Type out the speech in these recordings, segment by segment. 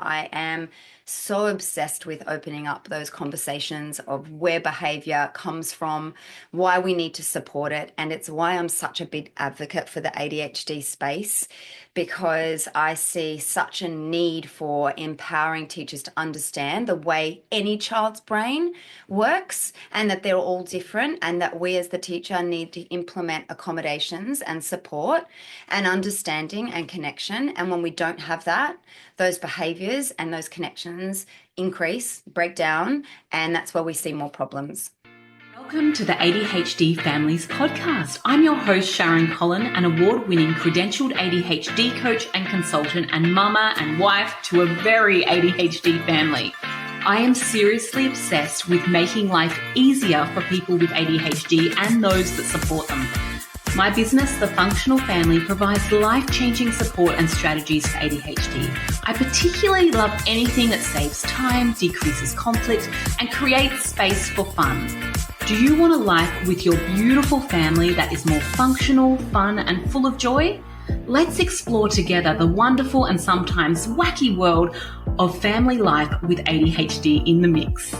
I am so obsessed with opening up those conversations of where behavior comes from, why we need to support it. And it's why I'm such a big advocate for the ADHD space, because I see such a need for empowering teachers to understand the way any child's brain works and that they're all different, and that we as the teacher need to implement accommodations and support and understanding and connection. And when we don't have that, those behaviors and those connections increase, break down, and that's where we see more problems. Welcome to the ADHD Families Podcast. I'm your host, Sharon Collon, an award-winning credentialed ADHD coach and consultant and mama and wife to a very ADHD family. I am seriously obsessed with making life easier for people with ADHD and those that support them. My business, The Functional Family, provides life-changing support and strategies for ADHD. I particularly love anything that saves time, decreases conflict, and creates space for fun. Do you want a life with your beautiful family that is more functional, fun, and full of joy? Let's explore together the wonderful and sometimes wacky world of family life with ADHD in the mix.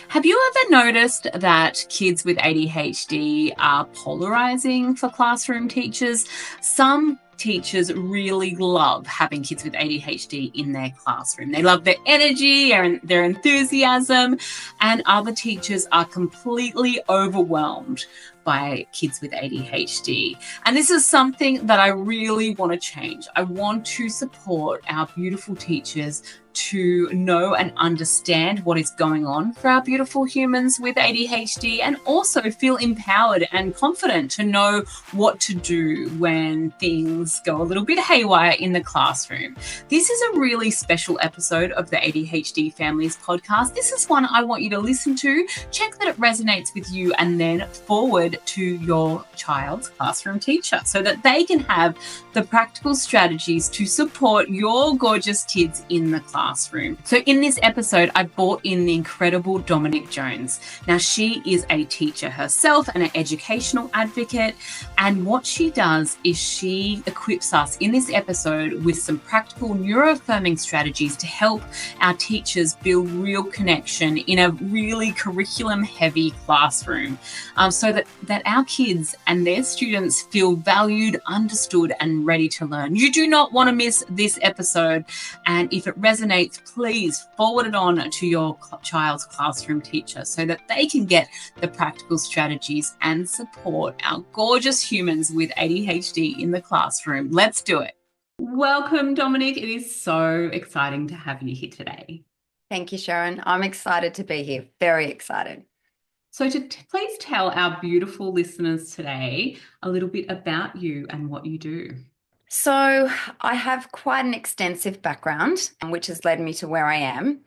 Have you ever noticed that kids with ADHD are polarizing for classroom teachers? Some teachers really love having kids with ADHD in their classroom. They love their energy and their enthusiasm, and other teachers are completely overwhelmed by kids with ADHD. And this is something that I really want to change. I want to support our beautiful teachers to know and understand what is going on for our beautiful humans with ADHD, and also feel empowered and confident to know what to do when things go a little bit haywire in the classroom. This is a really special episode of the ADHD Families Podcast. This is one I want you to listen to, check that it resonates with you, and then forward to your child's classroom teacher so that they can have the practical strategies to support your gorgeous kids in the classroom. So in this episode, I brought in the incredible Dominique Jones. Now, she is a teacher herself and an educational advocate. And what she does is she equips us in this episode with some practical neuroaffirming strategies to help our teachers build real connection in a really curriculum-heavy classroom, so that our kids and their students feel valued, understood, and ready to learn. You do not want to miss this episode. And if it resonates, please forward it on to your child's classroom teacher so that they can get the practical strategies and support our gorgeous humans with ADHD in the classroom. Let's do it. Welcome, Dominique. It is so exciting to have you here today. Thank you, Sharon. I'm excited to be here. Very excited. So please tell our beautiful listeners today a little bit about you and what you do. So I have quite an extensive background, which has led me to where I am.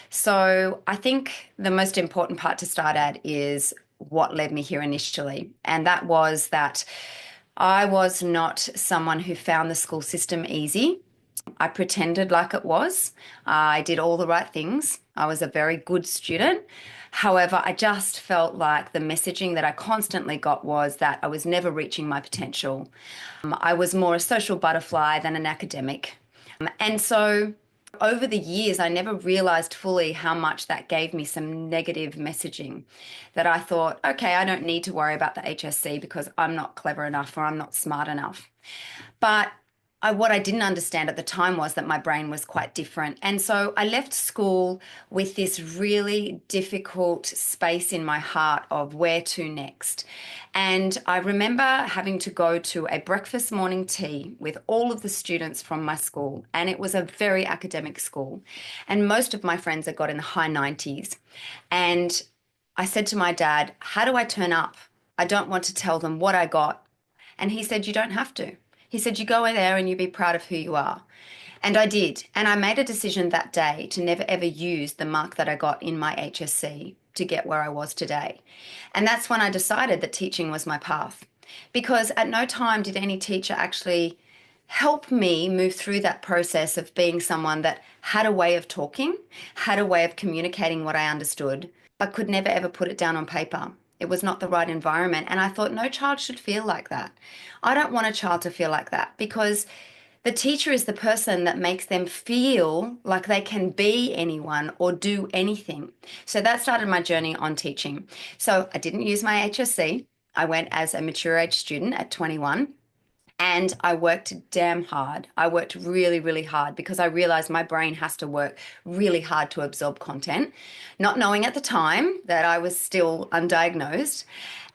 So I think the most important part to start at is what led me here initially. And that was that I was not someone who found the school system easy. I pretended like it was. I did all the right things. I was a very good student. However, I just felt like the messaging that I constantly got was that I was never reaching my potential. I was more a social butterfly than an academic. And so over the years, I never realized fully how much that gave me some negative messaging, that I thought, okay, I don't need to worry about the HSC because I'm not clever enough or I'm not smart enough. But what I didn't understand at the time was that my brain was quite different. And so I left school with this really difficult space in my heart of where to next. And I remember having to go to a breakfast morning tea with all of the students from my school. And it was a very academic school. And most of my friends had got in the high 90s. And I said to my dad, how do I turn up? I don't want to tell them what I got. And he said, you don't have to. He said, you go in there and you be proud of who you are. And I did. And I made a decision that day to never, ever use the mark that I got in my HSC to get where I was today. And that's when I decided that teaching was my path. Because at no time did any teacher actually help me move through that process of being someone that had a way of talking, had a way of communicating what I understood, but could never, ever put it down on paper. It was not the right environment. And I thought no child should feel like that. I don't want a child to feel like that, because The teacher is the person that makes them feel like they can be anyone or do anything. So that started my journey on teaching. So I didn't use my HSC. I went as a mature age student at 21. And I worked damn hard. I worked really, really hard because I realized my brain has to work really hard to absorb content, not knowing at the time that I was still undiagnosed.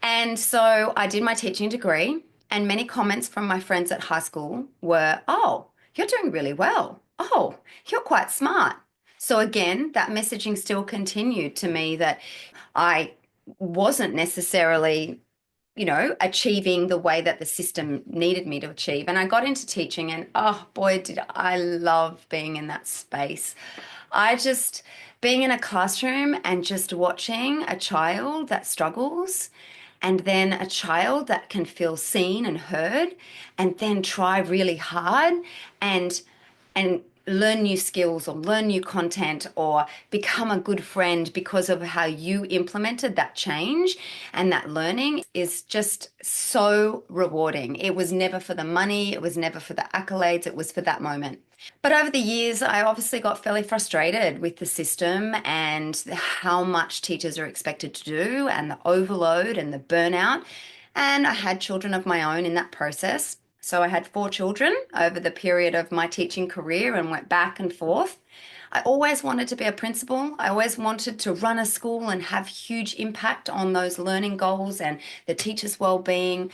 And so I did my teaching degree, and many comments from my friends at high school were, "Oh, you're doing really well. Oh, you're quite smart." So again, that messaging still continued to me that I wasn't necessarily achieving the way that the system needed me to achieve. And I got into teaching, and oh boy, did I love being in that space. I just, being in a classroom and just watching a child that struggles, and then a child that can feel seen and heard, and then try really hard and and learn new skills or learn new content or become a good friend because of how you implemented that change and that learning is just so rewarding. It was never for the money, it was never for the accolades, it was for that moment. But over the years, I obviously got fairly frustrated with the system and how much teachers are expected to do and the overload and the burnout. And I had children of my own in that process. So I had 4 children over the period of my teaching career and went back and forth. I always wanted to be a principal. I always wanted to run a school and have huge impact on those learning goals and the teachers' well-being.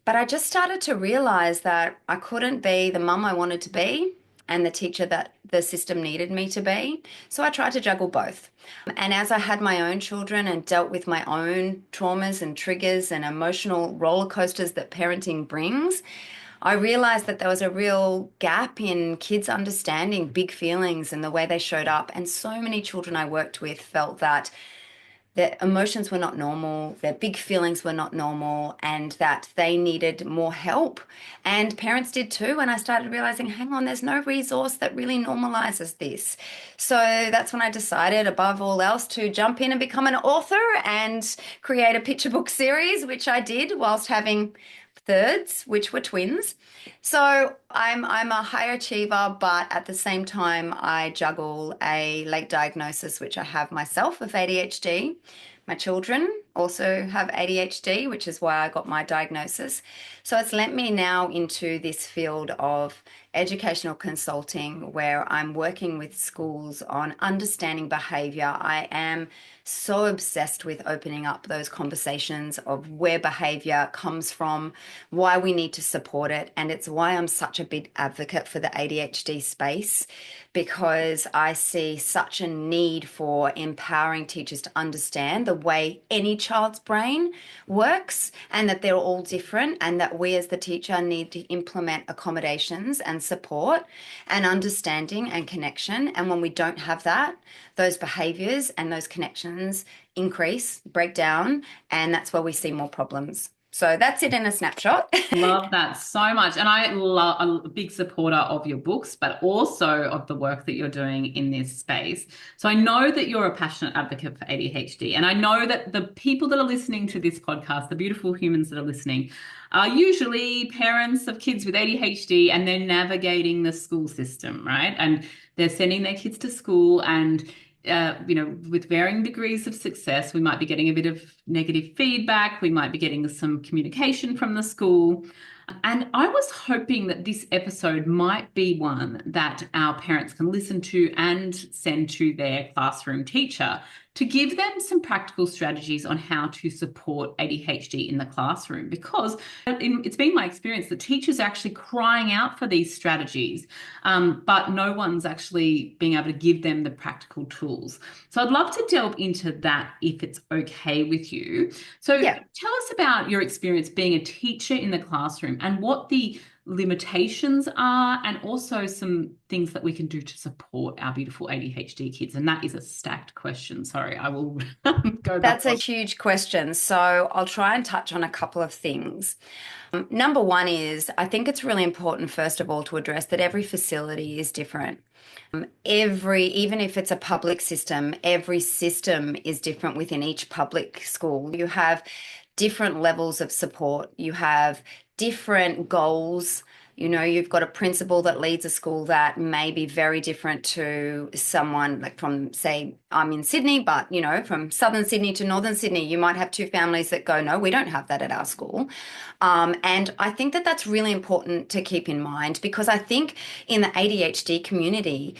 But I just started to realize that I couldn't be the mum I wanted to be and the teacher that the system needed me to be. So I tried to juggle both. And as I had my own children and dealt with my own traumas and triggers and emotional roller coasters that parenting brings, I realized that there was a real gap in kids understanding big feelings and the way they showed up. And so many children I worked with felt that their emotions were not normal, their big feelings were not normal, and that they needed more help. And parents did too. And I started realizing, hang on, there's no resource that really normalizes this. So that's when I decided, above all else, to jump in and become an author and create a picture book series, which I did whilst having thirds, which were twins. So I'm a high achiever, but at the same time, I juggle a late diagnosis, which I have myself of ADHD. My children also have ADHD, which is why I got my diagnosis. So it's lent me now into this field of educational consulting where I'm working with schools on understanding behavior. I am so obsessed with opening up those conversations of where behavior comes from, why we need to support it. And it's why I'm such a big advocate for the ADHD space, because I see such a need for empowering teachers to understand the way any child's brain works and that they're all different, and that we as the teacher need to implement accommodations and support and understanding and connection. And when we don't have that, those behaviors and those connections increase, break down, and that's where we see more problems. So that's it in a snapshot. Love that so much. And I'm a big supporter of your books, but also of the work that you're doing in this space. So I know that you're a passionate advocate for ADHD. And I know that the people that are listening to this podcast, the beautiful humans that are listening, are usually parents of kids with ADHD, and they're navigating the school system, right? And they're sending their kids to school, and with varying degrees of success, we might be getting a bit of negative feedback. We might be getting some communication from the school. And I was hoping that this episode might be one that our parents can listen to and send to their classroom teacher to give them some practical strategies on how to support ADHD in the classroom, because it's been my experience that teachers are actually crying out for these strategies, but no one's actually being able to give them the practical tools. So I'd love to delve into that if it's okay with you. So Yeah. tell us about your experience being a teacher in the classroom and what the limitations are, and also some things that we can do to support our beautiful ADHD kids. And that is a stacked question. Sorry, I will go back. That's a huge question. So I'll try and touch on a couple of things. Number one is, I think it's really important, first of all, to address that every facility is different. Even if it's a public system, every system is different within each public school. You have different levels of support. You have different goals You've got a principal that leads a school that may be very different to someone like from, say, I'm in Sydney, but, from southern Sydney to northern Sydney, you might have two families that go, no, we don't have that at our school. And I think that that's really important to keep in mind because I think in the ADHD community,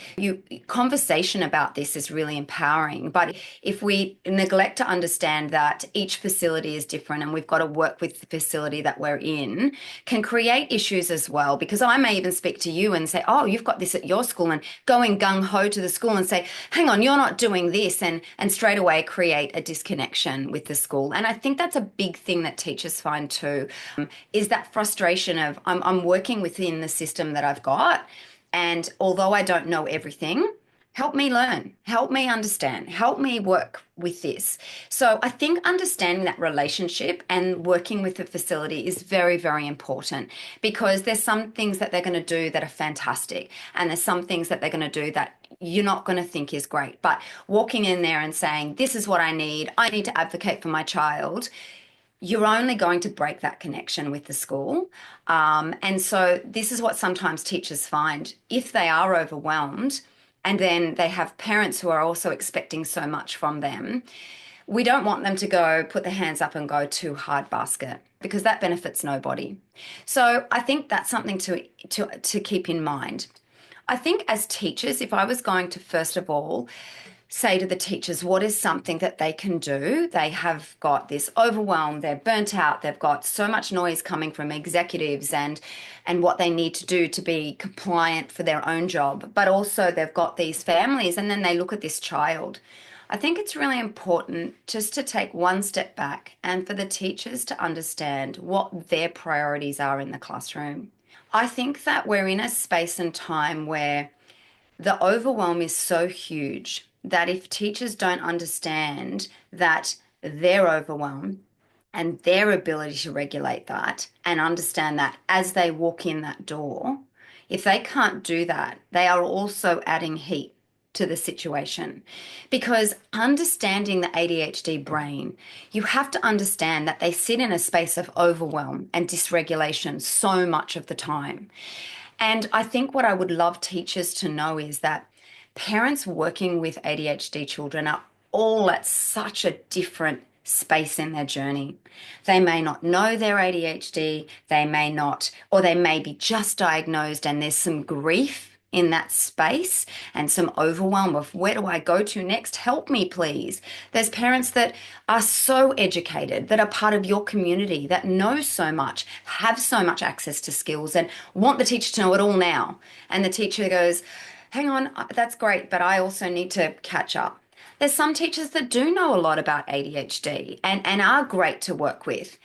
conversation about this is really empowering. But if we neglect to understand that each facility is different and we've got to work with the facility that we're in, can create issues as well. Because I may even speak to you and say, oh, you've got this at your school, and going gung ho to the school and say, hang on, you're not doing this, and straight away create a disconnection with the school. And I think that's a big thing that teachers find too, is that frustration of I'm working within the system that I've got. And although I don't know everything, help me learn, help me understand, help me work with this. So I think understanding that relationship and working with the facility is very, very important because there's some things that they're going to do that are fantastic. And there's some things that they're going to do that you're not going to think is great. But walking in there and saying, this is what I need to advocate for my child, you're only going to break that connection with the school. And so this is what sometimes teachers find if they are overwhelmed and then they have parents who are also expecting so much from them. We don't want them to go put their hands up and go too hard basket because that benefits nobody. So I think that's something to keep in mind. I think as teachers, if I was going to first of all say to the teachers, what is something that they can do? They have got this overwhelm, they're burnt out, they've got so much noise coming from executives and what they need to do to be compliant for their own job, but also they've got these families and then they look at this child. I think it's really important just to take one step back and for the teachers to understand what their priorities are in the classroom. I think that we're in a space and time where the overwhelm is so huge that if teachers don't understand that they're overwhelmed and their ability to regulate that and understand that as they walk in that door, if they can't do that, they are also adding heat to the situation. Because understanding the ADHD brain, you have to understand that they sit in a space of overwhelm and dysregulation so much of the time. And I think what I would love teachers to know is that parents working with ADHD children are all at such a different space in their journey. They may not know they're ADHD, they may not, or they may be just diagnosed and there's some grief in that space and some overwhelm of where do I go to next? Help me, please. There's parents that are so educated, that are part of your community, that know so much, have so much access to skills and want the teacher to know it all now. And the teacher goes, hang on, that's great, but I also need to catch up. There's some teachers that do know a lot about ADHD and are great to work with.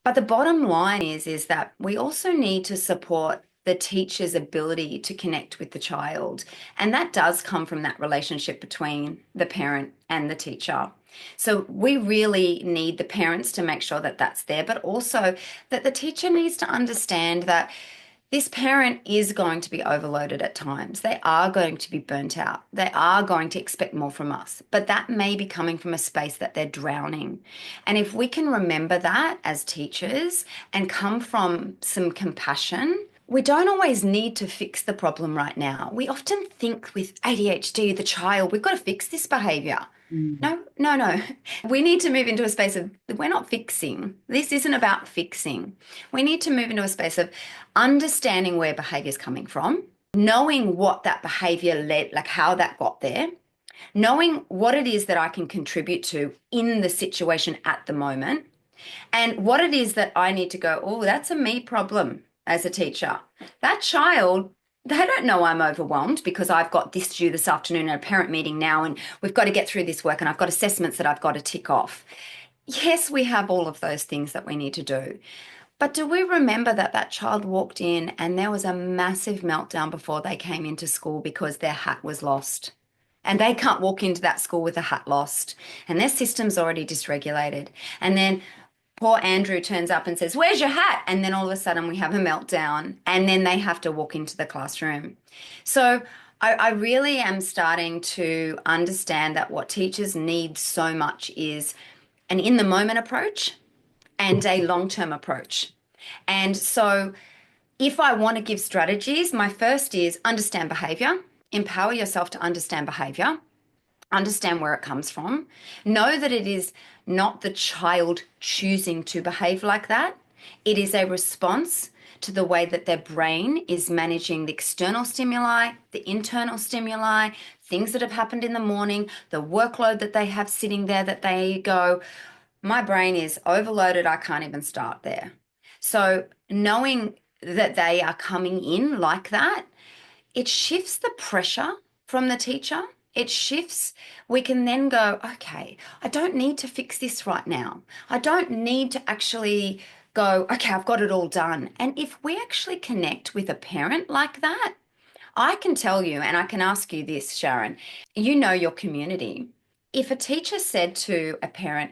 But the bottom line is that we also need to support the teacher's ability to connect with the child. And that does come from that relationship between the parent and the teacher. So we really need the parents to make sure that that's there, but also that the teacher needs to understand that this parent is going to be overloaded at times. They are going to be burnt out. They are going to expect more from us, but that may be coming from a space that they're drowning. And if we can remember that as teachers and come from some compassion, we don't always need to fix the problem right now. We often think with ADHD, the child, we've got to fix this behavior. No, no, no. We need to move into a space of we're not fixing. This isn't about fixing. We need to move into a space of understanding where behavior is coming from, knowing what that behavior led, like how that got there, knowing what it is that I can contribute to in the situation at the moment, and what it is that I need to go, oh, that's a me problem as a teacher. That child, they don't know I'm overwhelmed because I've got this due this afternoon at a parent meeting now and we've got to get through this work and I've got assessments that I've got to tick off. Yes, we have all of those things that we need to do. But do we remember that that child walked in and there was a massive meltdown before they came into school because their hat was lost? And they can't walk into that school with a hat lost and their system's already dysregulated. And then poor Andrew turns up and says, where's your hat? And then all of a sudden we have a meltdown and then they have to walk into the classroom. So I really am starting to understand that what teachers need so much is an in-the-moment approach and a long-term approach. And so If I want to give strategies, my first is understand behavior, empower yourself to understand behavior, understand where it comes from, know that it is not the child choosing to behave like that. It is a response to the way that their brain is managing the external stimuli, the internal stimuli, things that have happened in the morning, the workload that they have sitting there that they go, my brain is overloaded, I can't even start there. So knowing that they are coming in like that, it shifts the pressure from the teacher. It shifts. We can then go, okay, I don't need to fix this right now. I don't need to actually go, okay, I've got it all done. And if we actually connect with a parent like that, I can tell you, and I can ask you this, Sharon, you know your community. If a teacher said to a parent,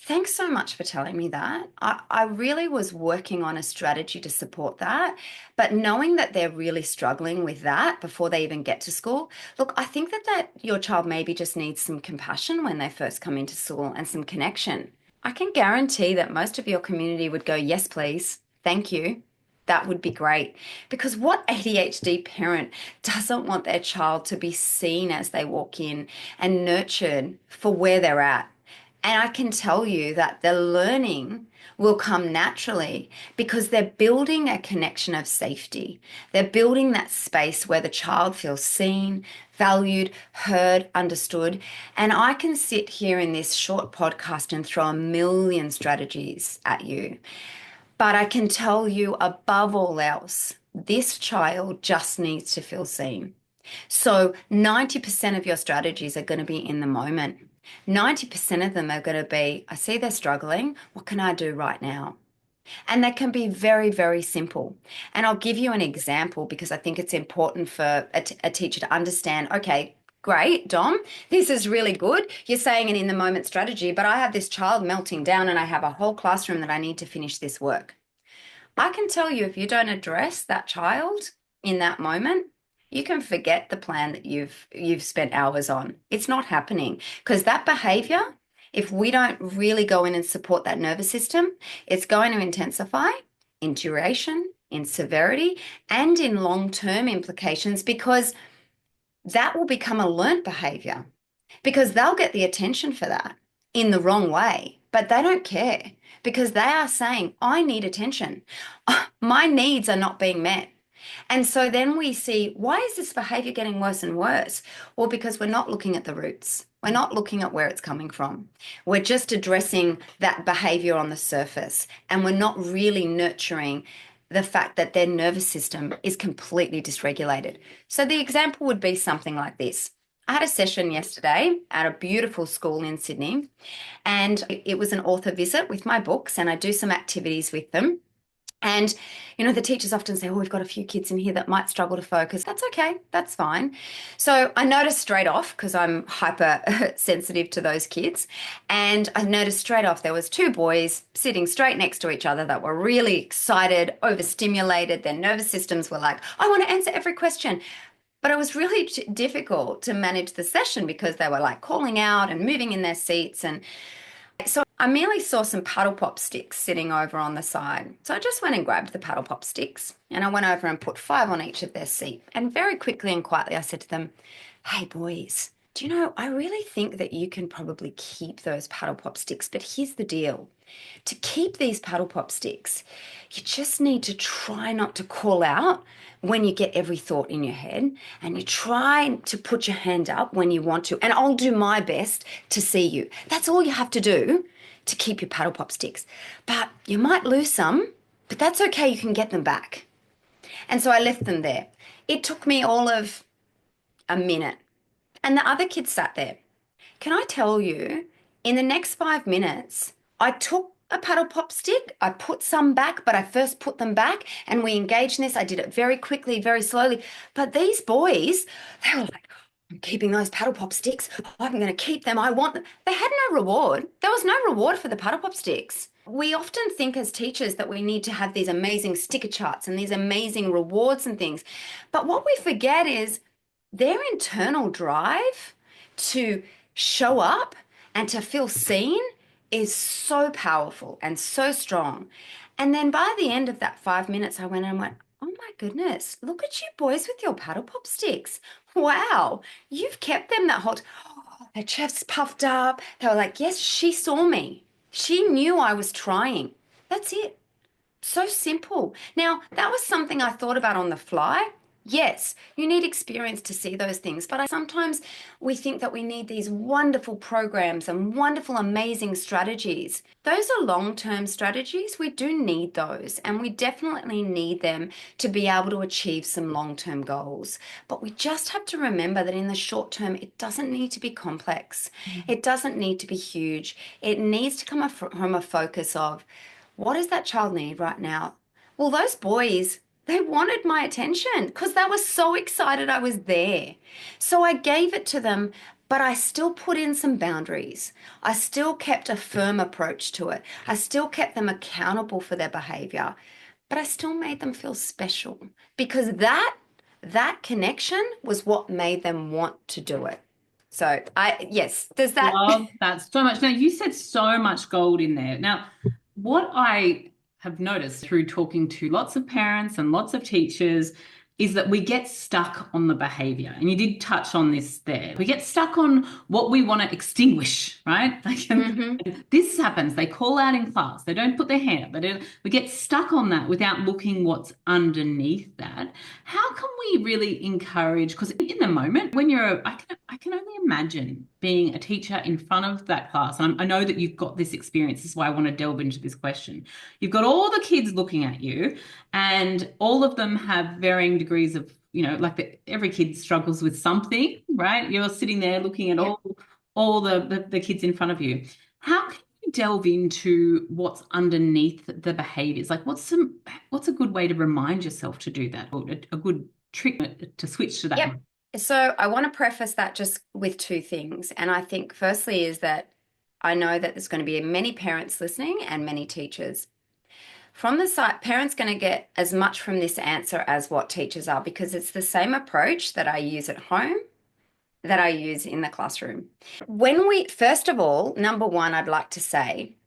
thanks so much for telling me that. I really was working on a strategy to support that. But knowing that they're really struggling with that before they even get to school, look, I think that your child maybe just needs some compassion when they first come into school and some connection. I can guarantee that most of your community would go, yes, please. Thank you. That would be great. Because what ADHD parent doesn't want their child to be seen as they walk in and nurtured for where they're at? And I can tell you that the learning will come naturally because they're building a connection of safety. They're building that space where the child feels seen, valued, heard, understood. And I can sit here in this short podcast and throw a million strategies at you. But I can tell you above all else, this child just needs to feel seen. So 90% of your strategies are going to be in the moment. 90% of them are going to be, I see they're struggling. What can I do right now? And that can be very, very simple. And I'll give you an example because I think it's important for a teacher to understand, okay, great, Dom, this is really good. You're saying an in the moment strategy, but I have this child melting down and I have a whole classroom that I need to finish this work. I can tell you if you don't address that child in that moment, you can forget the plan that you've spent hours on. It's not happening because that behavior, if we don't really go in and support that nervous system, it's going to intensify in duration, in severity, and in long-term implications because that will become a learnt behavior because they'll get the attention for that in the wrong way, but they don't care because they are saying, I need attention. My needs are not being met. And so then we see, why is this behavior getting worse and worse? Well, because we're not looking at the roots. We're not looking at where it's coming from. We're just addressing that behavior on the surface, and we're not really nurturing the fact that their nervous system is completely dysregulated. So the example would be something like this. I had a session yesterday at a beautiful school in Sydney, and it was an author visit with my books, and I do some activities with them. And, the teachers often say, oh, we've got a few kids in here that might struggle to focus. That's okay. That's fine. So I noticed straight off, because I'm hyper sensitive to those kids, and I noticed straight off there was two boys sitting straight next to each other that were really excited, overstimulated. Their nervous systems were like, I want to answer every question. But it was really difficult to manage the session because they were like calling out and moving in their seats. And so I merely saw some paddle pop sticks sitting over on the side. So I just went and grabbed the paddle pop sticks and I went over and put 5 on each of their seat. And very quickly and quietly I said to them, hey boys, do you know, I really think that you can probably keep those paddle pop sticks, but here's the deal. To keep these paddle pop sticks, you just need to try not to call out when you get every thought in your head, and you try to put your hand up when you want to, and I'll do my best to see you. That's all you have to do to keep your paddle pop sticks. But you might lose some, but that's okay, you can get them back. And so I left them there. It took me all of a minute, and the other kids sat there. Can I tell you, in the next 5 minutes, I took a paddle pop stick, I put some back, but I first put them back and we engaged in this. I did it very quickly, very slowly. But these boys, they were like, I'm keeping those paddle pop sticks. I'm going to keep them. I want them. They had no reward. There was no reward for the paddle pop sticks. We often think as teachers that we need to have these amazing sticker charts and these amazing rewards and things. But what we forget is their internal drive to show up and to feel seen is so powerful and so strong. And then by the end of that 5 minutes, I went and went, oh my goodness, look at you boys with your paddle pop sticks. Wow, you've kept them that whole their chests puffed up. They were like, yes, she saw me. She knew I was trying. That's it. So simple. Now, that was something I thought about on the fly. Yes, you need experience to see those things, but sometimes we think that we need these wonderful programs and wonderful, amazing strategies. Those are long-term strategies. We do need those, and we definitely need them to be able to achieve some long-term goals. But we just have to remember that in the short term, it doesn't need to be complex. It doesn't need to be huge. It needs to come from a focus of, what does that child need right now? Well, those boys, they wanted my attention because they were so excited I was there. So I gave it to them, but I still put in some boundaries. I still kept a firm approach to it. I still kept them accountable for their behavior, but I still made them feel special because that connection was what made them want to do it. So yes, does that Love that so much. Now, you said so much gold in there. Now, what I have noticed through talking to lots of parents and lots of teachers is that we get stuck on the behavior. And you did touch on this there. We get stuck on what we want to extinguish, right? Like, Mhm. and this happens. They call out in class. They don't put their hand up. We get stuck on that without looking what's underneath that. How can we really encourage? Because in the moment, when I can only imagine being a teacher in front of that class. And I know that you've got this experience. This is why I want to delve into this question. You've got all the kids looking at you, and all of them have varying degrees of, every kid struggles with something, right? You're sitting there looking at Yep. all the kids in front of you. How can you delve into what's underneath the behaviors? Like, what's a good way to remind yourself to do that, or a good trick to switch to that? Yep. So I want to preface that just with two things. And I think firstly is that I know that there's going to be many parents listening and many teachers. From the site, parents going to get as much from this answer as what teachers are because it's the same approach that I use at home that I use in the classroom. First of all, number one, I'd like to say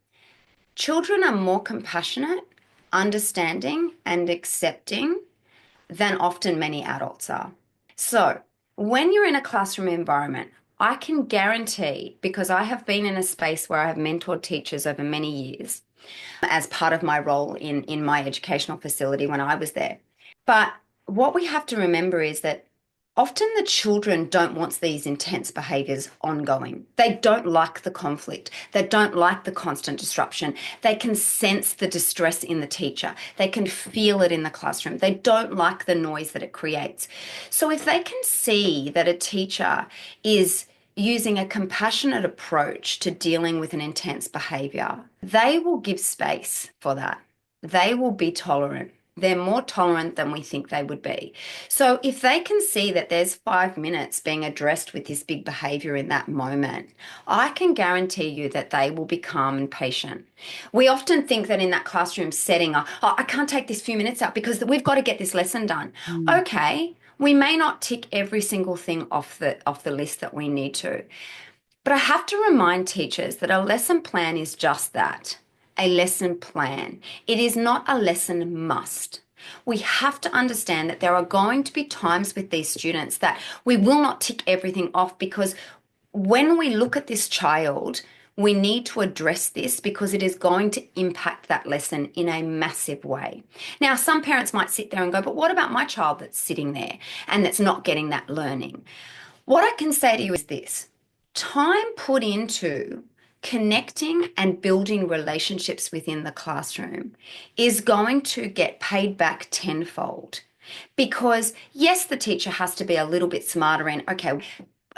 children are more compassionate, understanding, and accepting than often many adults are. So, when you're in a classroom environment, I can guarantee, because I have been in a space where I have mentored teachers over many years as part of my role in my educational facility when I was there. But what we have to remember is that often the children don't want these intense behaviors ongoing. They don't like the conflict. They don't like the constant disruption. They can sense the distress in the teacher. They can feel it in the classroom. They don't like the noise that it creates. So if they can see that a teacher is using a compassionate approach to dealing with an intense behavior, they will give space for that. They will be tolerant. They're more tolerant than we think they would be. So if they can see that there's 5 minutes being addressed with this big behavior in that moment, I can guarantee you that they will be calm and patient. We often think that in that classroom setting, oh, I can't take this few minutes out because we've got to get this lesson done. Mm. Okay, we may not tick every single thing off the list that we need to. But I have to remind teachers that a lesson plan is just that, a lesson plan. It is not a lesson must. We have to understand that there are going to be times with these students that we will not tick everything off because when we look at this child, we need to address this because it is going to impact that lesson in a massive way. Now, some parents might sit there and go, but what about my child that's sitting there and that's not getting that learning? What I can say to you is this: time put into connecting and building relationships within the classroom is going to get paid back tenfold. Because yes, the teacher has to be a little bit smarter in, okay,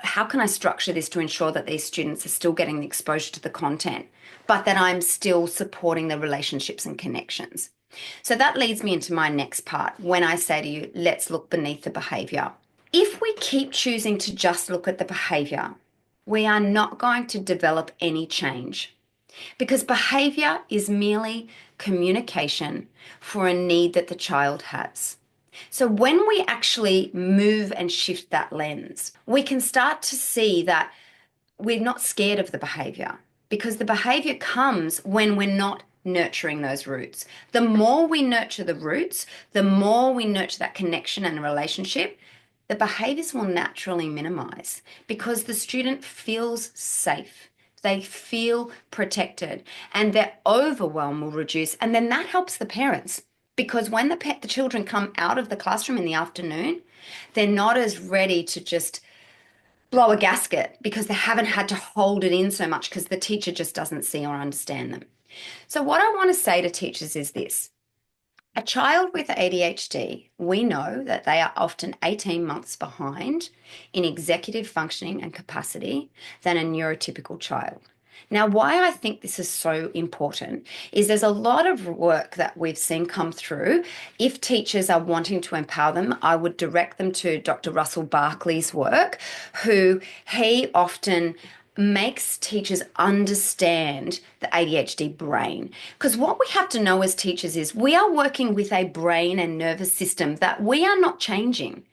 how can I structure this to ensure that these students are still getting the exposure to the content, but that I'm still supporting the relationships and connections? So that leads me into my next part when I say to you, let's look beneath the behavior. If we keep choosing to just look at the behavior, we are not going to develop any change because behavior is merely communication for a need that the child has. So when we actually move and shift that lens, we can start to see that we're not scared of the behavior because the behavior comes when we're not nurturing those roots. The more we nurture the roots, the more we nurture that connection and relationship, the behaviors will naturally minimize because the student feels safe. They feel protected and their overwhelm will reduce. And then that helps the parents because when the children come out of the classroom in the afternoon, they're not as ready to just blow a gasket because they haven't had to hold it in so much because the teacher just doesn't see or understand them. So, what I want to say to teachers is this. A child with ADHD, we know that they are often 18 months behind in executive functioning and capacity than a neurotypical child. Now, why I think this is so important is there's a lot of work that we've seen come through. If teachers are wanting to empower them, I would direct them to Dr. Russell Barkley's work, who he often makes teachers understand the ADHD brain. Because what we have to know as teachers is we are working with a brain and nervous system that we are not changing.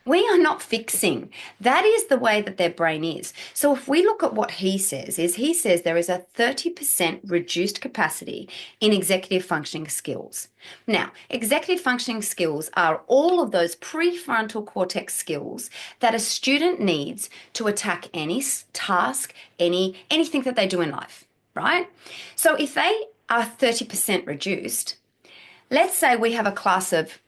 We are not fixing. That is the way that their brain is. So if we look at what he says, is he says there is a 30% reduced capacity in executive functioning skills. Now, executive functioning skills are all of those prefrontal cortex skills that a student needs to attack any task, anything that they do in life, right? So if they are 30% reduced, let's say we have a class of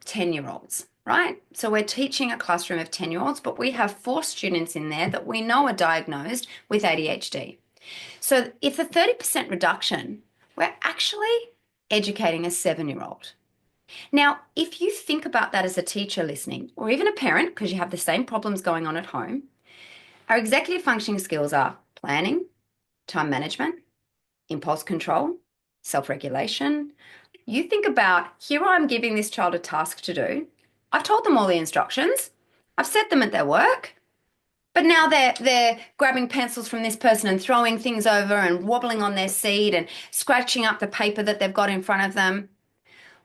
10-year-olds, right? So we're teaching a classroom of 10-year-olds, but we have 4 students in there that we know are diagnosed with ADHD. So if a 30% reduction, we're actually educating a 7-year-old. Now, if you think about that as a teacher listening, or even a parent, because you have the same problems going on at home, our executive functioning skills are planning, time management, impulse control, self-regulation. You think about, here I'm giving this child a task to do. I've told them all the instructions. I've set them at their work. But now they're grabbing pencils from this person and throwing things over and wobbling on their seat and scratching up the paper that they've got in front of them.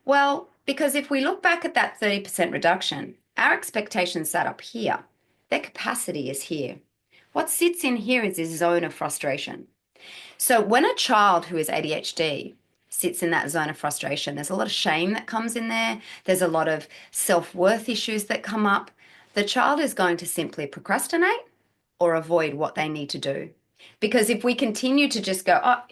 Well, because if we look back at that 30% reduction, our expectations sat up here. Their capacity is here. What sits in here is this zone of frustration. So when a child who is ADHD sits in that zone of frustration, there's a lot of shame that comes in there. There's a lot of self-worth issues that come up. The child is going to simply procrastinate or avoid what they need to do. Because if we continue to just go, oh,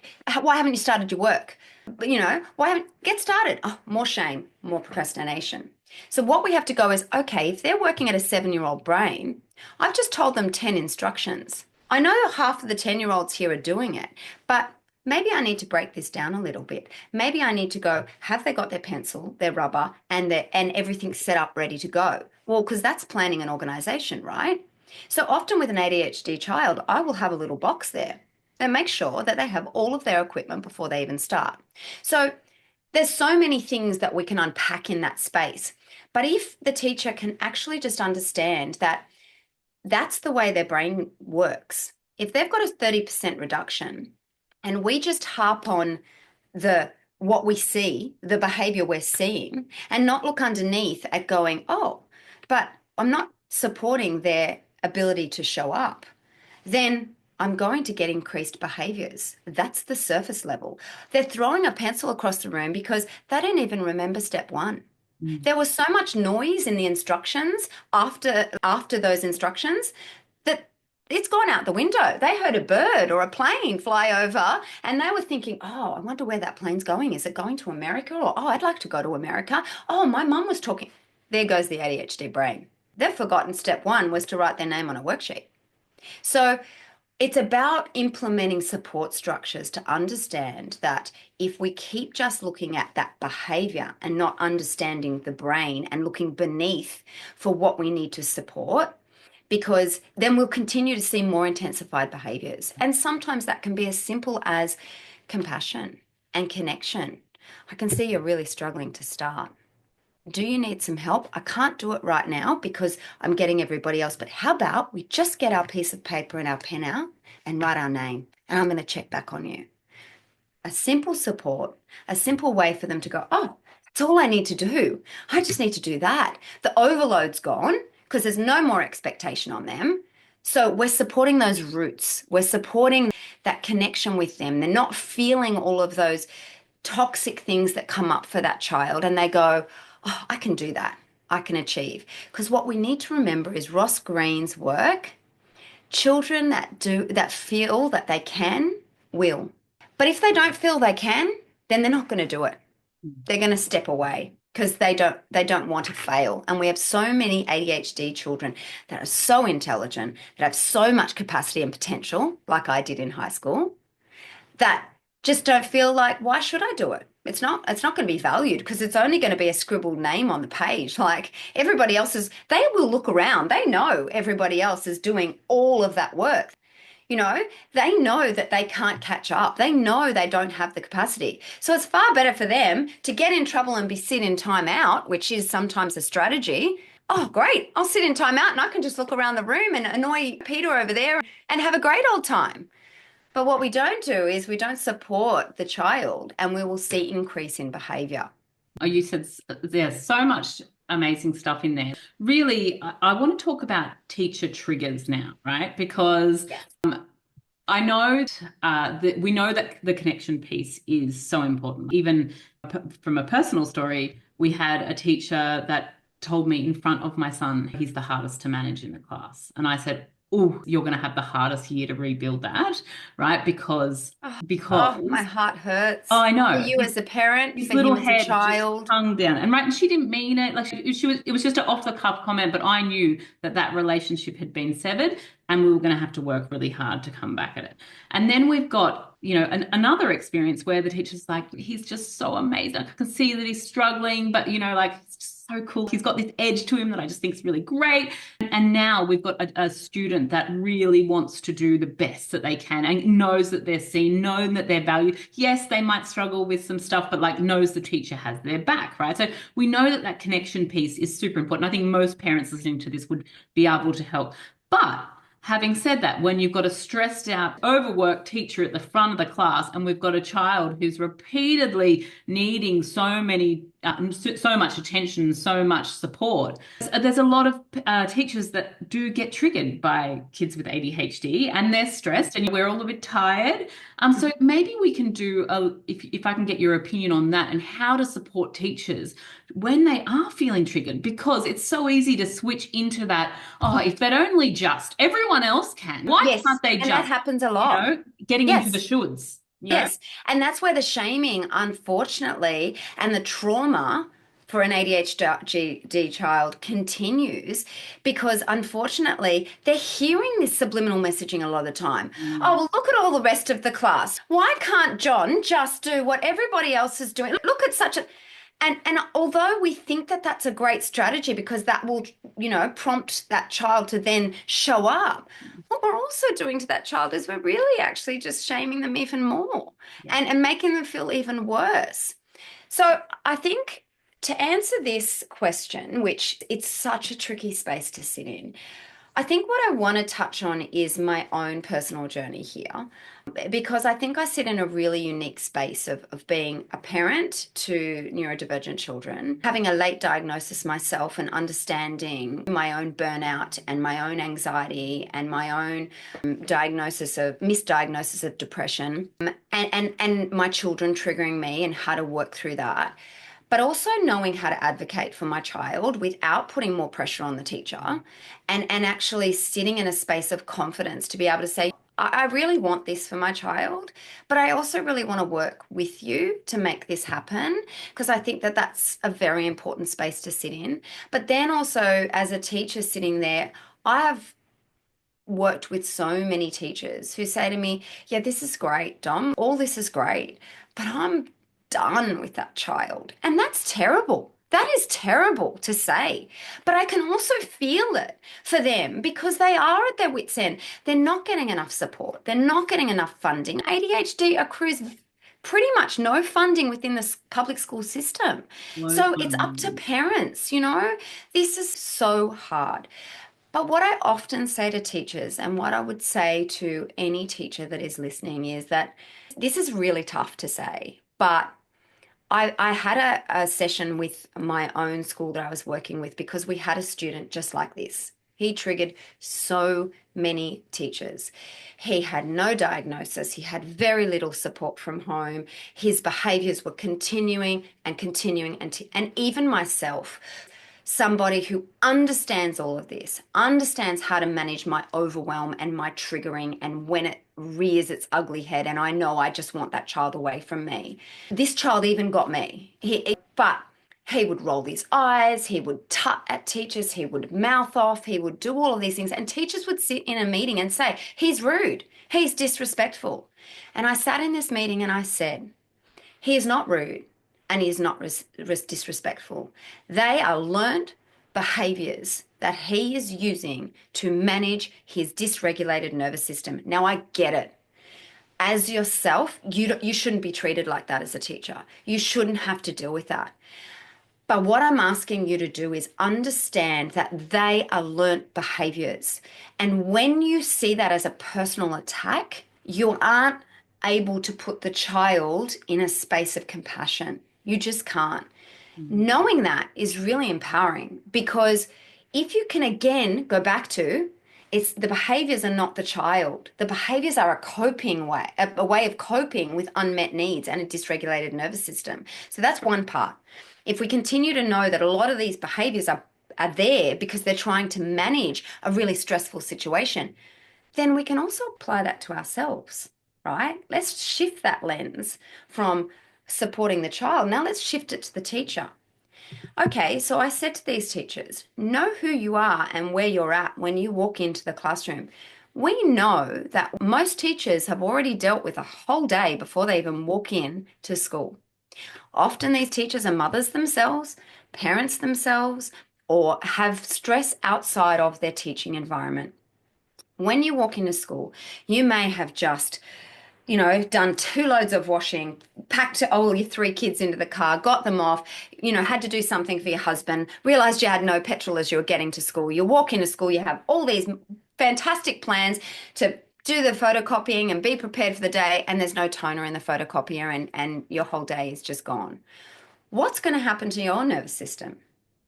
why haven't you started your work? But, why haven't, get started? Oh, more shame, more procrastination. So what we have to go is, okay, if they're working at a 7-year-old brain, I've just told them 10 instructions. I know half of the 10-year-olds here are doing it, but maybe I need to break this down a little bit. Maybe I need to go, have they got their pencil, their rubber, and everything set up ready to go? Well, because that's planning an organization, right? So often with an ADHD child, I will have a little box there and make sure that they have all of their equipment before they even start. So there's so many things that we can unpack in that space. But if the teacher can actually just understand that that's the way their brain works. If they've got a 30% reduction and we just harp on what we see, the behavior we're seeing, and not look underneath at going, oh, but I'm not supporting their ability to show up, then I'm going to get increased behaviors. That's the surface level. They're throwing a pencil across the room because they don't even remember step 1. There was so much noise in the instructions after those instructions that it's gone out the window. They heard a bird or a plane fly over and they were thinking, oh, I wonder where that plane's going. Is it going to America? Or, oh, I'd like to go to America. Oh, my mum was talking. There goes the ADHD brain. They've forgotten step 1 was to write their name on a worksheet. So it's about implementing support structures to understand that if we keep just looking at that behavior and not understanding the brain and looking beneath for what we need to support, because then we'll continue to see more intensified behaviors. And sometimes that can be as simple as compassion and connection. I can see you're really struggling to start. Do you need some help? I can't do it right now because I'm getting everybody else, but how about we just get our piece of paper and our pen out and write our name, and I'm going to check back on you. A simple support, a simple way for them to go, oh, that's all I need to do. I just need to do that. The overload's gone because there's no more expectation on them. So we're supporting those roots. We're supporting that connection with them. They're not feeling all of those toxic things that come up for that child and they go, oh, I can do that. I can achieve. Because what we need to remember is Ross Greene's work. Children that feel that they can will. But if they don't feel they can, then they're not going to do it. They're going to step away because they don't want to fail. And we have so many ADHD children that are so intelligent, that have so much capacity and potential, like I did in high school, that just don't feel like, why should I do it? It's not going to be valued because it's only going to be a scribbled name on the page. Like everybody else is, they will look around. They know everybody else is doing all of that work. You know, they know that they can't catch up. They know they don't have the capacity. So it's far better for them to get in trouble and be sit in time out, which is sometimes a strategy. Oh, great. I'll sit in time out and I can just look around the room and annoy Peter over there and have a great old time. But what we don't do is we don't support the child and we will see increase in behavior. Oh, you said there's so much amazing stuff in there. Really, I want to talk about teacher triggers now, right? Because Yes. I know that we know that the connection piece is so important. Even from a personal story, we had a teacher that told me in front of my son, he's the hardest to manage in the class. And I said, oh, you're going to have the hardest year to rebuild that, right? Because Oh, because oh, my heart oh, hurts I for know you as a parent, his for little him as a head just child. hung down. And right, and she didn't mean it. Like she was, it was just an off the cuff comment, but I knew that that relationship had been severed and we were going to have to work really hard to come back at it. And then we've got, you know, another experience where the teacher's like, he's just so amazing. I can see that he's struggling, but, you know, like, it's just so cool. He's got this edge to him that I just think is really great. And now we've got a student that really wants to do the best that they can and knows that they're seen, knows that they're valued. Yes, they might struggle with some stuff, but like knows the teacher has their back, right? So we know that that connection piece is super important. I think most parents listening to this would be able to help. But having said that, when you've got a stressed out, overworked teacher at the front of the class, and we've got a child who's repeatedly needing so much attention, so much support, there's a lot of teachers that do get triggered by kids with ADHD, and they're stressed, and we're all a bit tired. So maybe we can do if I can get your opinion on that and how to support teachers when they are feeling triggered, because it's so easy to switch into that, oh, if they'd only just, everyone else can. Why Yes, can't they and that just, happens a you lot. know, getting into the Yes. shoulds, you know? Yes. And that's where the shaming, unfortunately, and the trauma for an ADHD child continues because unfortunately they're hearing this subliminal messaging a lot of the time. Oh, well, look at all the rest of the class. Why can't John just do what everybody else is doing? Look at such a and although we think that that's a great strategy because that will, you know, prompt that child to then show up, what we're also doing to that child is we're really actually just shaming them even more and making them feel even worse. So I think to answer this question, which it's such a tricky space to sit in, I think what I want to touch on is my own personal journey here, because I think I sit in a really unique space of being a parent to neurodivergent children, having a late diagnosis myself and understanding my own burnout and my own anxiety and my own misdiagnosis of depression, and my children triggering me and how to work through that, but also knowing how to advocate for my child without putting more pressure on the teacher and actually sitting in a space of confidence to be able to say, I really want this for my child, but I also really want to work with you to make this happen because I think that that's a very important space to sit in. But then also as a teacher sitting there, I have worked with so many teachers who say to me, yeah, this is great, Dom, all this is great, but I'm done with that child. And that's terrible. That is terrible to say. But I can also feel it for them because they are at their wits' end. They're not getting enough support. They're not getting enough funding. ADHD accrues pretty much no funding within the public school system. So it's up to parents, you know. This is so hard. But what I often say to teachers, and what I would say to any teacher that is listening, is that this is really tough to say, but I had a session with my own school that I was working with because we had a student just like this. He triggered so many teachers. He had no diagnosis. He had very little support from home. His behaviors were continuing and continuing. And even myself, somebody who understands all of this, understands how to manage my overwhelm and my triggering and when it rears its ugly head and I know I just want that child away from me. This child even got me. But he would roll his eyes, he would tut at teachers, he would mouth off, he would do all of these things. And teachers would sit in a meeting and say, he's rude, he's disrespectful. And I sat in this meeting and I said, he is not rude and he is not disrespectful. They are learned behaviors that he is using to manage his dysregulated nervous system. Now, I get it. As yourself, you shouldn't be treated like that as a teacher. You shouldn't have to deal with that. But what I'm asking you to do is understand that they are learnt behaviors. And when you see that as a personal attack, you aren't able to put the child in a space of compassion. You just can't. Knowing that is really empowering, because if you can again go back to, it's the behaviors are not the child. The behaviors are a way of coping with unmet needs and a dysregulated nervous system. So that's one part. If we continue to know that a lot of these behaviors are there because they're trying to manage a really stressful situation, then we can also apply that to ourselves, right? Let's shift that lens from supporting the child. Now let's shift it to the teacher. Okay, so I said to these teachers, know who you are and where you're at when you walk into the classroom. We know that most teachers have already dealt with a whole day before they even walk in to school. Often these teachers are mothers themselves, parents themselves, or have stress outside of their teaching environment. When you walk into school, you may have just done 2 loads of washing, packed all your 3 kids into the car, got them off, had to do something for your husband, realized you had no petrol as you were getting to school. You walk into school, you have all these fantastic plans to do the photocopying and be prepared for the day, and there's no toner in the photocopier and your whole day is just gone. What's going to happen to your nervous system?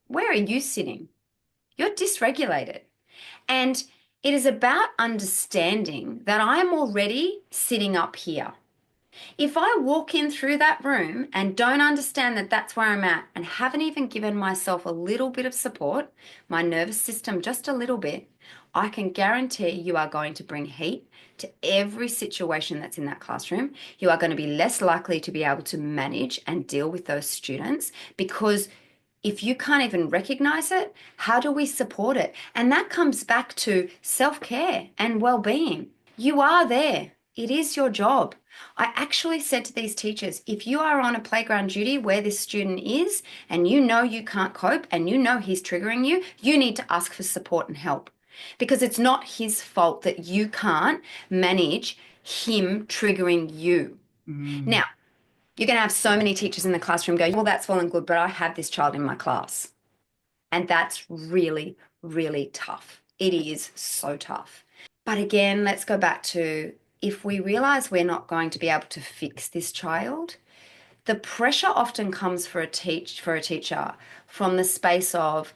Where are you sitting? You're dysregulated. And it is about understanding that I'm already sitting up here. If I walk in through that room and don't understand that that's where I'm at and haven't even given myself a little bit of support, my nervous system just a little bit, I can guarantee you are going to bring heat to every situation that's in that classroom. You are going to be less likely to be able to manage and deal with those students, because if you can't even recognize it, how do we support it? And that comes back to self-care and well-being. You are there. It is your job. I actually said to these teachers, if you are on a playground duty where this student is and you know you can't cope and you know he's triggering you, you need to ask for support and help, because it's not his fault that you can't manage him triggering you. Now, you're going to have so many teachers in the classroom go, well, that's well and good, but I have this child in my class. And that's really, really tough. It is so tough. But again, let's go back to, if we realize we're not going to be able to fix this child, the pressure often comes for a teacher from the space of,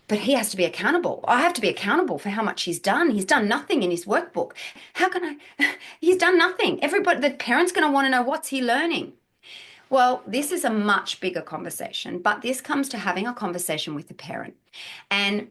but he has to be accountable. I have to be accountable for how much he's done. He's done nothing in his workbook. How can I? He's done nothing. The parent's going to want to know, what's he learning? Well, this is a much bigger conversation, but this comes to having a conversation with the parent. And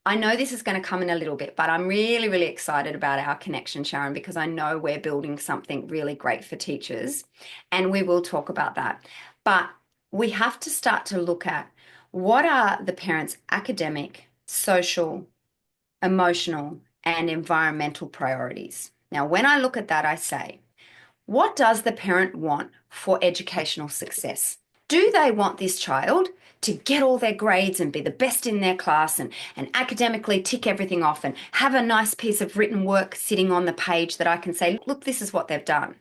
I know this is going to come in a little bit, but I'm really, really excited about our connection, Sharon, because I know we're building something really great for teachers, and we will talk about that. But we have to start to look at, what are the parents' academic, social, emotional, and environmental priorities? Now, when I look at that, I say, what does the parent want for educational success? Do they want this child to get all their grades and be the best in their class and academically tick everything off and have a nice piece of written work sitting on the page that I can say, look, this is what they've done?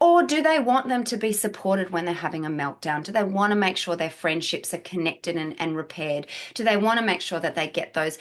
Or do they want them to be supported when they're having a meltdown? Do they want to make sure their friendships are connected and repaired? Do they want to make sure that they get those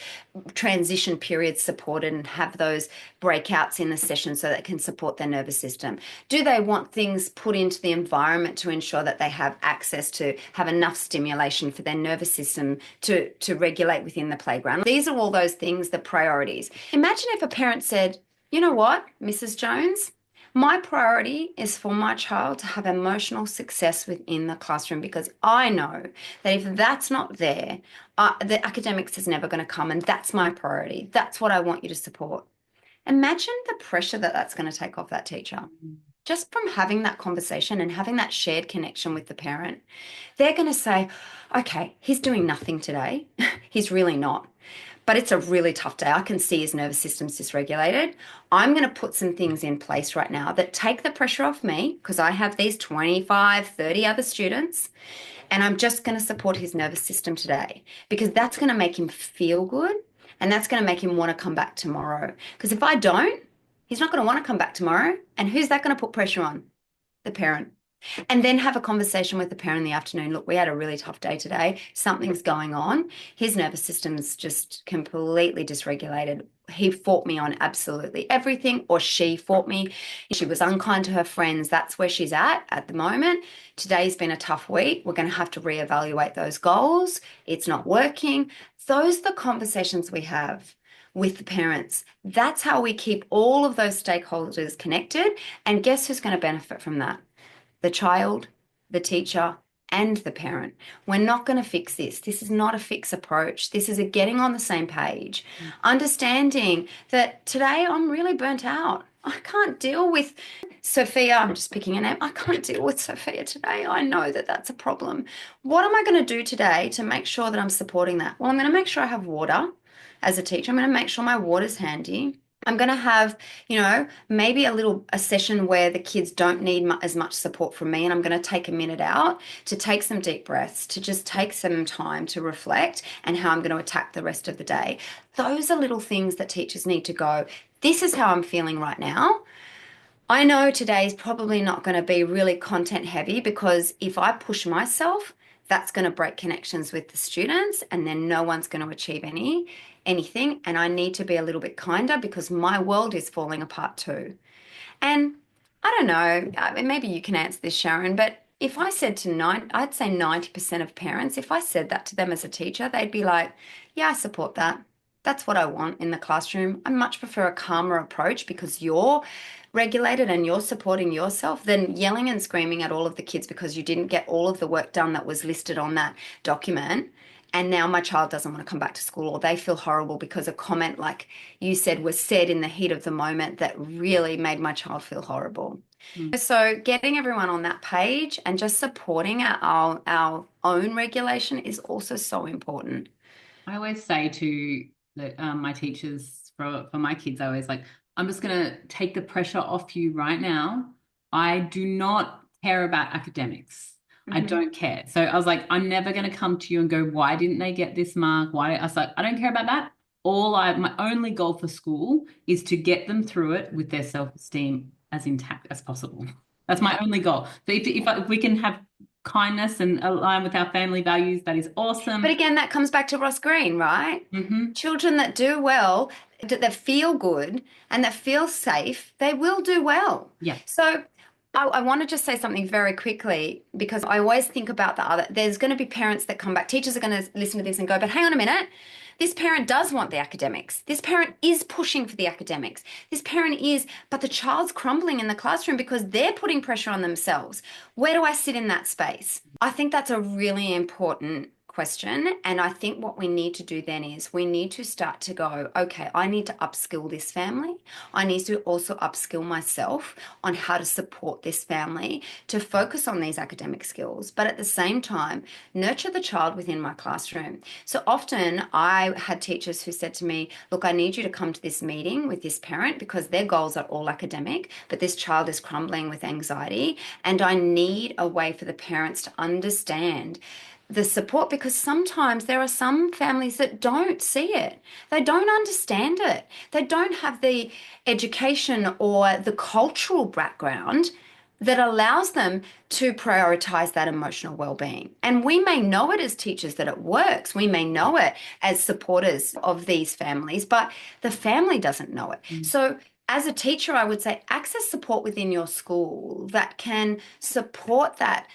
transition periods supported and have those breakouts in the session so that it can support their nervous system? Do they want things put into the environment to ensure that they have access to have enough stimulation for their nervous system to regulate within the playground? These are all those things, the priorities. Imagine if a parent said, you know what, Mrs. Jones? My priority is for my child to have emotional success within the classroom because I know that if that's not there, the academics is never going to come, and that's my priority. That's what I want you to support. Imagine the pressure that that's going to take off that teacher. Just from having that conversation and having that shared connection with the parent, they're going to say, okay, he's doing nothing today. He's really not. But it's a really tough day. I can see his nervous system's dysregulated. I'm going to put some things in place right now that take the pressure off me because I have these 25, 30 other students, and I'm just going to support his nervous system today because that's going to make him feel good and that's going to make him want to come back tomorrow. Because if I don't, he's not going to want to come back tomorrow. And who's that going to put pressure on? The parent. And then have a conversation with the parent in the afternoon. Look, we had a really tough day today. Something's going on. His nervous system's just completely dysregulated. He fought me on absolutely everything, or she fought me. She was unkind to her friends. That's where she's at the moment. Today's been a tough week. We're going to have to reevaluate those goals. It's not working. Those are the conversations we have with the parents. That's how we keep all of those stakeholders connected. And guess who's going to benefit from that? The child, the teacher, and the parent. We're not going to fix this. This is not a fix approach. This is a getting on the same page, understanding that today I'm really burnt out. I can't deal with Sophia. I'm just picking a name. I can't deal with Sophia today. I know that that's a problem. What am I going to do today to make sure that I'm supporting that? Well, I'm going to make sure I have water as a teacher. I'm going to make sure my water's handy. I'm going to have, maybe a session where the kids don't need as much support from me, and I'm going to take a minute out to take some deep breaths, to just take some time to reflect and how I'm going to attack the rest of the day. Those are little things that teachers need to go, this is how I'm feeling right now. I know today's probably not going to be really content heavy because if I push myself, that's going to break connections with the students and then no one's going to achieve anything. And I need to be a little bit kinder because my world is falling apart too. And I don't know, maybe you can answer this, Sharon, but if I said I'd say 90% of parents, if I said that to them as a teacher, they'd be like, yeah, I support that. That's what I want in the classroom. I much prefer a calmer approach because you're regulated and you're supporting yourself than yelling and screaming at all of the kids because you didn't get all of the work done that was listed on that document. And now my child doesn't want to come back to school, or they feel horrible because a comment, like you said, was said in the heat of the moment that really made my child feel horrible. So getting everyone on that page and just supporting our own regulation is also so important. I always say to my teachers for my kids, I always like, I'm just going to take the pressure off you right now. I do not care about academics. I don't care. So I was like, I'm never going to come to you and go, why didn't they get this mark? Why? I was like, I don't care about that. My only goal for school is to get them through it with their self-esteem as intact as possible. That's my only goal. So if we can have kindness and align with our family values, that is awesome. But again, that comes back to Ross Green, right? Children that do well, that feel good and that feel safe, they will do well. Yeah. So I want to just say something very quickly because I always think about there's going to be parents that come back, teachers are going to listen to this and go, but hang on a minute. This parent does want the academics. This parent is pushing for the academics. This parent is, but the child's crumbling in the classroom because they're putting pressure on themselves. Where do I sit in that space? I think that's a really important question. And I think what we need to do then is we need to start to go, okay, I need to upskill this family. I need to also upskill myself on how to support this family to focus on these academic skills, but at the same time, nurture the child within my classroom. So often I had teachers who said to me, look, I need you to come to this meeting with this parent because their goals are all academic, but this child is crumbling with anxiety. And I need a way for the parents to understand the support because sometimes there are some families that don't see it. They don't understand it. They don't have the education or the cultural background that allows them to prioritize that emotional well-being. And we may know it as teachers that it works. We may know it as supporters of these families, but the family doesn't know it. So as a teacher, I would say access support within your school that can support that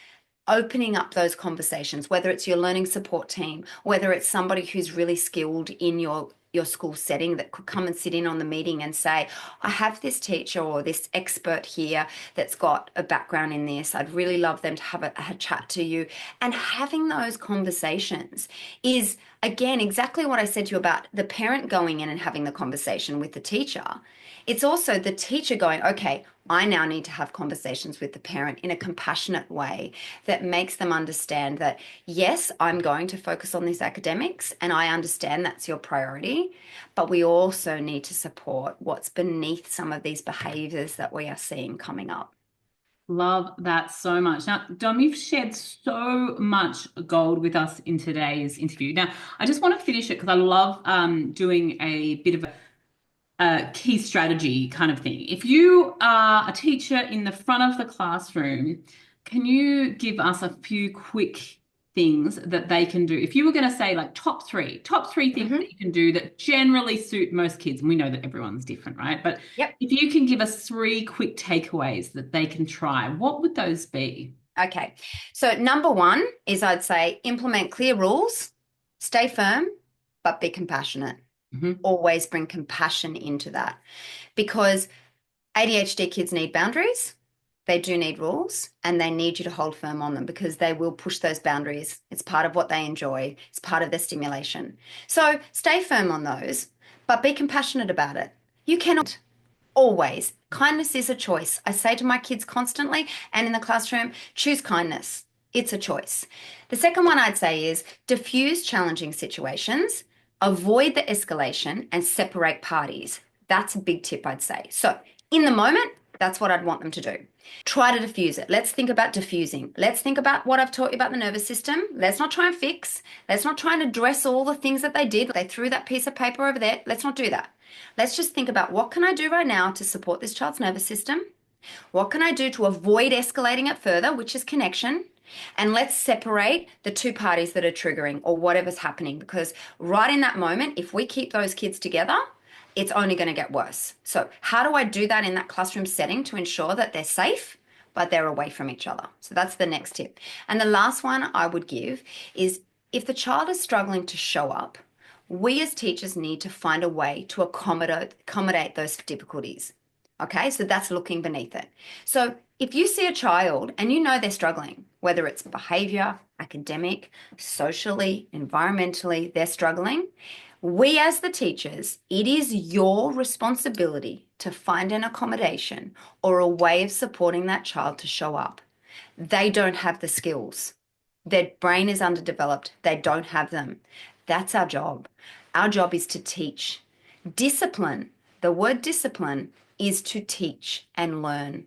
opening up those conversations, whether it's your learning support team, whether it's somebody who's really skilled in your school setting that could come and sit in on the meeting and say, I have this teacher or this expert here that's got a background in this. I'd really love them to have a chat to you. And having those conversations is, again, exactly what I said to you about the parent going in and having the conversation with the teacher. It's also the teacher going, okay, I now need to have conversations with the parent in a compassionate way that makes them understand that, yes, I'm going to focus on these academics and I understand that's your priority, but we also need to support what's beneath some of these behaviors that we are seeing coming up. Love that so much. Now, Dom, you've shared so much gold with us in today's interview. Now, I just want to finish it because I love doing a bit of a key strategy kind of thing. If you are a teacher in the front of the classroom, can you give us a few quick things that they can do? If you were going to say like top three things that you can do that generally suit most kids, and we know that everyone's different, right? But Yep. if you can give us three quick takeaways that they can try, what would those be? Okay. So number one is I'd say implement clear rules, stay firm, but be compassionate. Mhm. Always bring compassion into that because ADHD kids need boundaries. They do need rules and they need you to hold firm on them because they will push those boundaries. It's part of what they enjoy. It's part of their stimulation. So stay firm on those, but be compassionate about it. You cannot always. Kindness is a choice. I say to my kids constantly and in the classroom, choose kindness. It's a choice. The second one I'd say is diffuse challenging situations, avoid the escalation, and separate parties. That's a big tip, I'd say. So, in the moment, that's what I'd want them to do. Try to diffuse it. Let's think about diffusing. Let's think about what I've taught you about the nervous system. Let's not try and fix. Let's not try and address all the things that they did. They threw that piece of paper over there. Let's not do that. Let's just think about what can I do right now to support this child's nervous system? What can I do to avoid escalating it further, which is connection? And let's separate the two parties that are triggering or whatever's happening because right in that moment, if we keep those kids together, it's only going to get worse. So, how do I do that in that classroom setting to ensure that they're safe, but they're away from each other? So, that's the next tip. And the last one I would give is if the child is struggling to show up, we as teachers need to find a way to accommodate those difficulties. Okay, so that's looking beneath it. So if you see a child and you know they're struggling, whether it's behavior, academic, socially, environmentally, they're struggling, we as the teachers, it is your responsibility to find an accommodation or a way of supporting that child to show up. They don't have the skills. Their brain is underdeveloped. They don't have them. That's our job. Our job is to teach. Discipline, the word discipline is to teach and learn.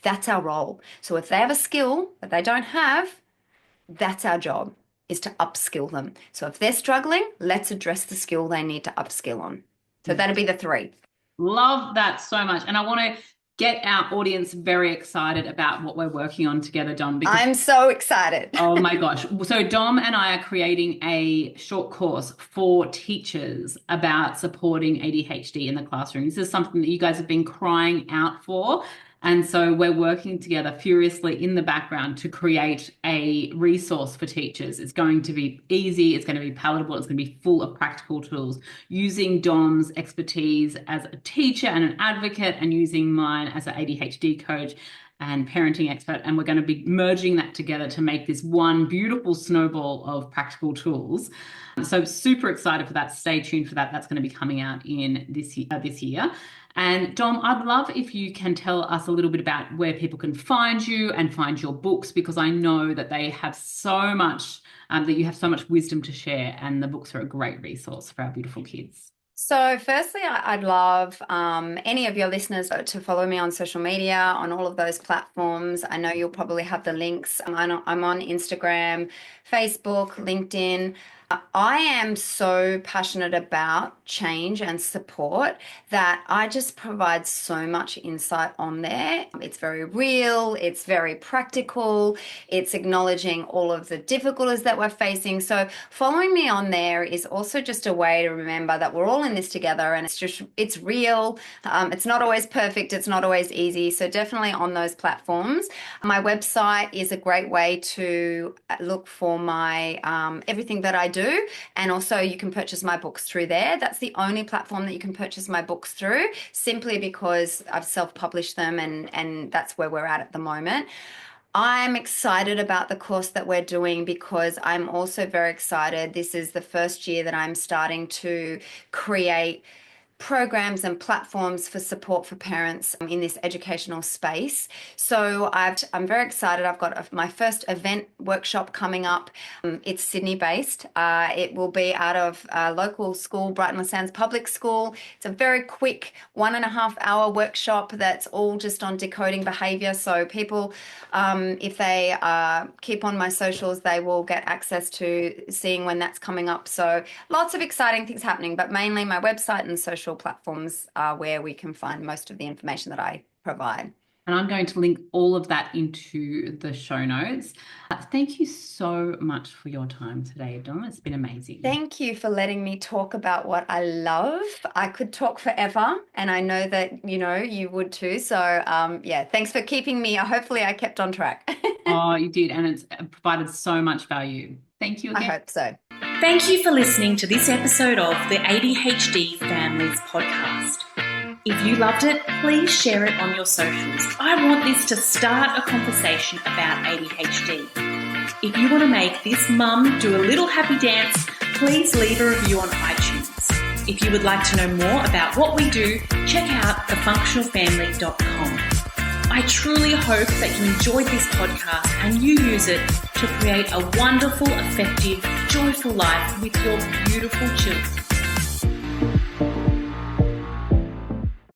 That's our role. So if they have a skill that they don't have, that's our job, is to upskill them. So if they're struggling, let's address the skill they need to upskill on. So that'd be the three. Love that so much. And I want to get our audience very excited about what we're working on together, Dom, because I'm so excited. oh my gosh. So Dom and I are creating a short course for teachers about supporting ADHD in the classroom. This is something that you guys have been crying out for. And so we're working together furiously in the background to create a resource for teachers. It's going to be easy, it's going to be palatable, it's going to be full of practical tools using Dom's expertise as a teacher and an advocate and using mine as an ADHD coach and parenting expert. And we're going to be merging that together to make this one beautiful snowball of practical tools. So super excited for that. Stay tuned for that. That's going to be coming out in this year. And Dom, I'd love if you can tell us a little bit about where people can find you and find your books, because I know that they have so much, that you have so much wisdom to share, and the books are a great resource for our beautiful kids. So, firstly, I'd love any of your listeners to follow me on social media, on all of those platforms. I know you'll probably have the links. I'm on Instagram, Facebook, LinkedIn. I am so passionate about change and support that I just provide so much insight on there. It's very real, it's very practical, it's acknowledging all of the difficulties that we're facing. So following me on there is also just a way to remember that we're all in this together, and it's real. It's not always perfect, it's not always easy. So definitely on those platforms. My website is a great way to look for my everything that I do. And also you can purchase my books through there. That's the only platform that you can purchase my books through, simply because I've self-published them, and that's where we're at the moment. I'm excited about the course that we're doing because I'm also very excited. This is the first year that I'm starting to create programs and platforms for support for parents in this educational space. So I'm very excited. I've got my first event workshop coming up. It's Sydney based. It will be out of a local school, Brighton Sands Public School. It's a very quick 1.5 hour workshop that's all just on decoding behaviour. So people, if they keep on my socials, they will get access to seeing when that's coming up. So lots of exciting things happening, but mainly my website and social platforms are where we can find most of the information that I provide. And I'm going to link all of that into the show notes. Thank you so much for your time today, Dom. It's been amazing. Thank you for letting me talk about what I love. I could talk forever, and I know that, you would too. So, thanks for keeping me. Hopefully I kept on track. Oh, you did. And it's provided so much value. Thank you again. I hope so. Thank you for listening to this episode of the ADHD Families Podcast. If you loved it, please share it on your socials. I want this to start a conversation about ADHD. If you want to make this mum do a little happy dance, please leave a review on iTunes. If you would like to know more about what we do, check out thefunctionalfamily.com. I truly hope that you enjoyed this podcast and you use it to create a wonderful, effective, joyful life with your beautiful children.